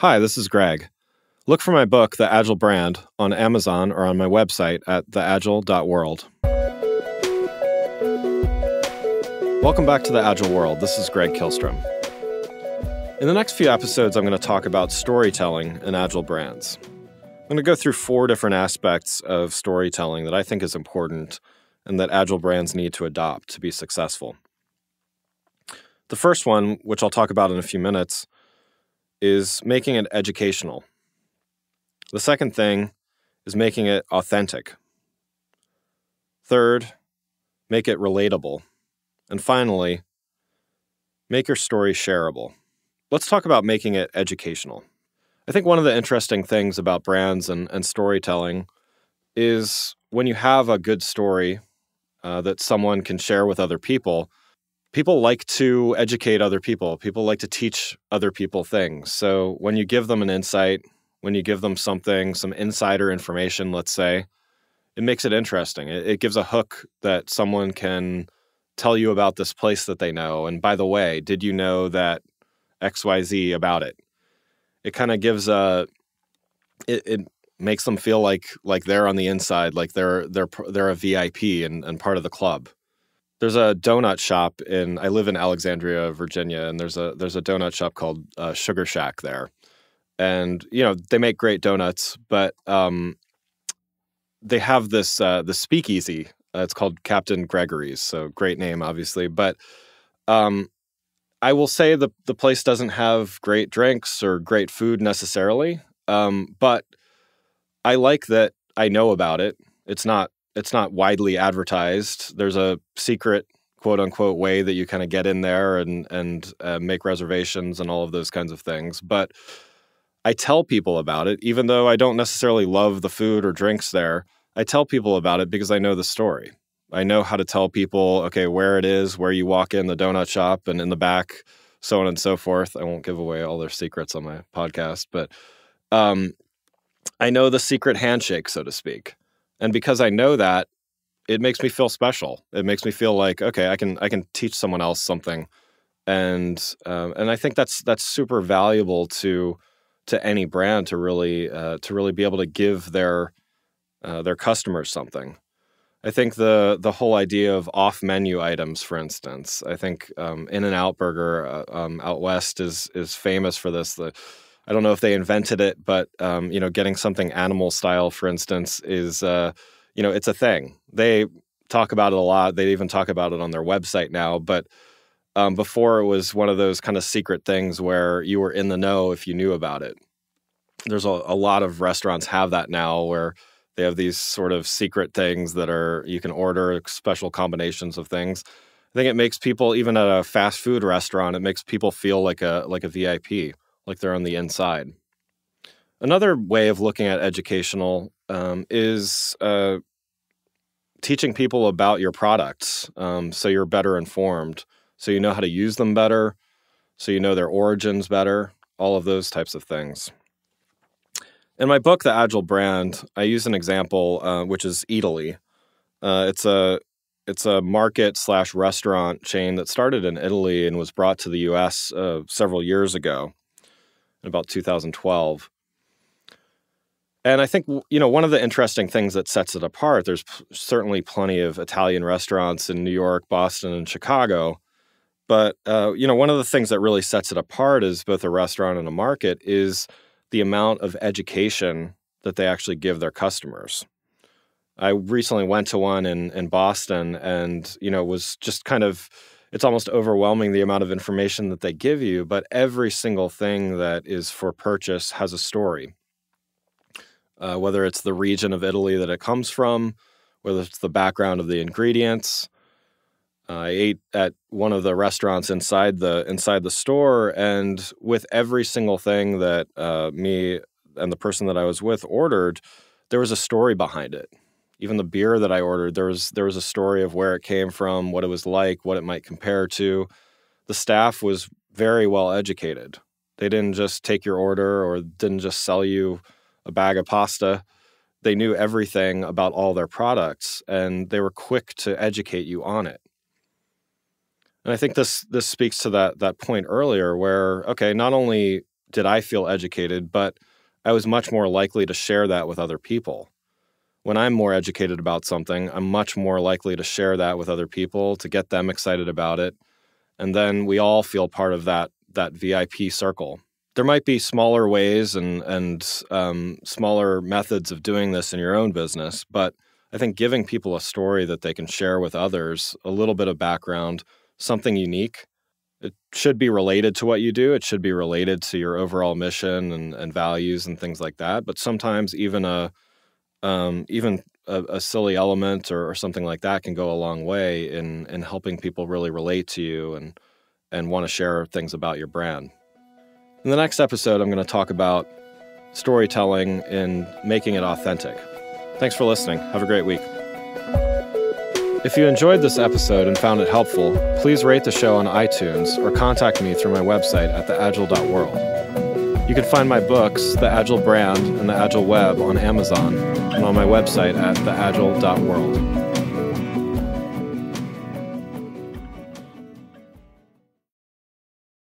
Hi, this is Greg. Look for my book, The Agile Brand, on Amazon or on my website at theagile.world. Welcome back to The Agile World. This is Greg Kihlstrom. In the next few episodes, I'm going to talk about storytelling in Agile brands. I'm going to go through 4 different aspects of storytelling that I think is important and that Agile brands need to adopt to be successful. The first one, which I'll talk about in a few minutes, is making it educational. The second thing is making it authentic. Third, make it relatable. And finally, make your story shareable. Let's talk about making it educational. I think one of the interesting things about brands and storytelling is when you have a good story that someone can share with other people, people like to educate other people. People like to teach other people things. So when you give them an insight, when you give them something, some insider information, let's say, it makes it interesting. It gives a hook that someone can tell you about this place that they know. And by the way, did you know that XYZ about it? It kind of gives it makes them feel like they're on the inside, like they're a VIP and part of the club. There's a donut shop I live in Alexandria, Virginia, and there's a donut shop called Sugar Shack there. And, they make great donuts, but they have this speakeasy. It's called Captain Gregory's, so great name, obviously. But I will say the place doesn't have great drinks or great food necessarily, but I like that I know about it. It's not widely advertised. There's a secret, quote unquote, way that you kind of get in there and make reservations and all of those kinds of things. But I tell people about it, even though I don't necessarily love the food or drinks there. I tell people about it because I know the story. I know how to tell people, okay, where it is, where you walk in the donut shop and in the back, so on and so forth. I won't give away all their secrets on my podcast, but I know the secret handshake, so to speak. And because I know that, it makes me feel special. It makes me feel like, okay, I can teach someone else something. And I think that's super valuable to any brand to really be able to give their customers something. I think the whole idea of off-menu items, for instance, I think In-N-Out Burger out west is famous for this. I don't know if they invented it, but getting something animal style, for instance, is it's a thing. They talk about it a lot. They even talk about it on their website now. But before, it was one of those kind of secret things where you were in the know if you knew about it. There's a lot of restaurants have that now where they have these sort of secret things that you can order special combinations of things. I think it makes people, even at a fast food restaurant, it makes people feel like a VIP, like they're on the inside. Another way of looking at educational is teaching people about your products so you're better informed, so you know how to use them better, so you know their origins better, all of those types of things. In my book, The Agile Brand, I use an example, which is Italy. It's a market/restaurant chain that started in Italy and was brought to the U.S. Several years ago, in about 2012. And I think, one of the interesting things that sets it apart, there's certainly plenty of Italian restaurants in New York, Boston, and Chicago. But, one of the things that really sets it apart as both a restaurant and a market is the amount of education that they actually give their customers. I recently went to one in Boston and, was just it's almost overwhelming the amount of information that they give you, but every single thing that is for purchase has a story. Whether it's the region of Italy that it comes from, whether it's the background of the ingredients. I ate at one of the restaurants inside the store, and with every single thing that me and the person that I was with ordered, there was a story behind it. Even the beer that I ordered, there was a story of where it came from, what it was like, what it might compare to. The staff was very well educated. They didn't just take your order or didn't just sell you a bag of pasta. They knew everything about all their products, and they were quick to educate you on it. And I think this speaks to that point earlier where, okay, not only did I feel educated, but I was much more likely to share that with other people. When I'm more educated about something, I'm much more likely to share that with other people, to get them excited about it. And then we all feel part of that VIP circle. There might be smaller ways and smaller methods of doing this in your own business, but I think giving people a story that they can share with others, a little bit of background, something unique, it should be related to what you do. It should be related to your overall mission and values and things like that. But sometimes even a silly element or something like that can go a long way in helping people really relate to you and want to share things about your brand. In the next episode, I'm going to talk about storytelling and making it authentic. Thanks for listening. Have a great week. If you enjoyed this episode and found it helpful, please rate the show on iTunes or contact me through my website at theagile.world. You can find my books, The Agile Brand and The Agile Web, on Amazon and on my website at theagile.world.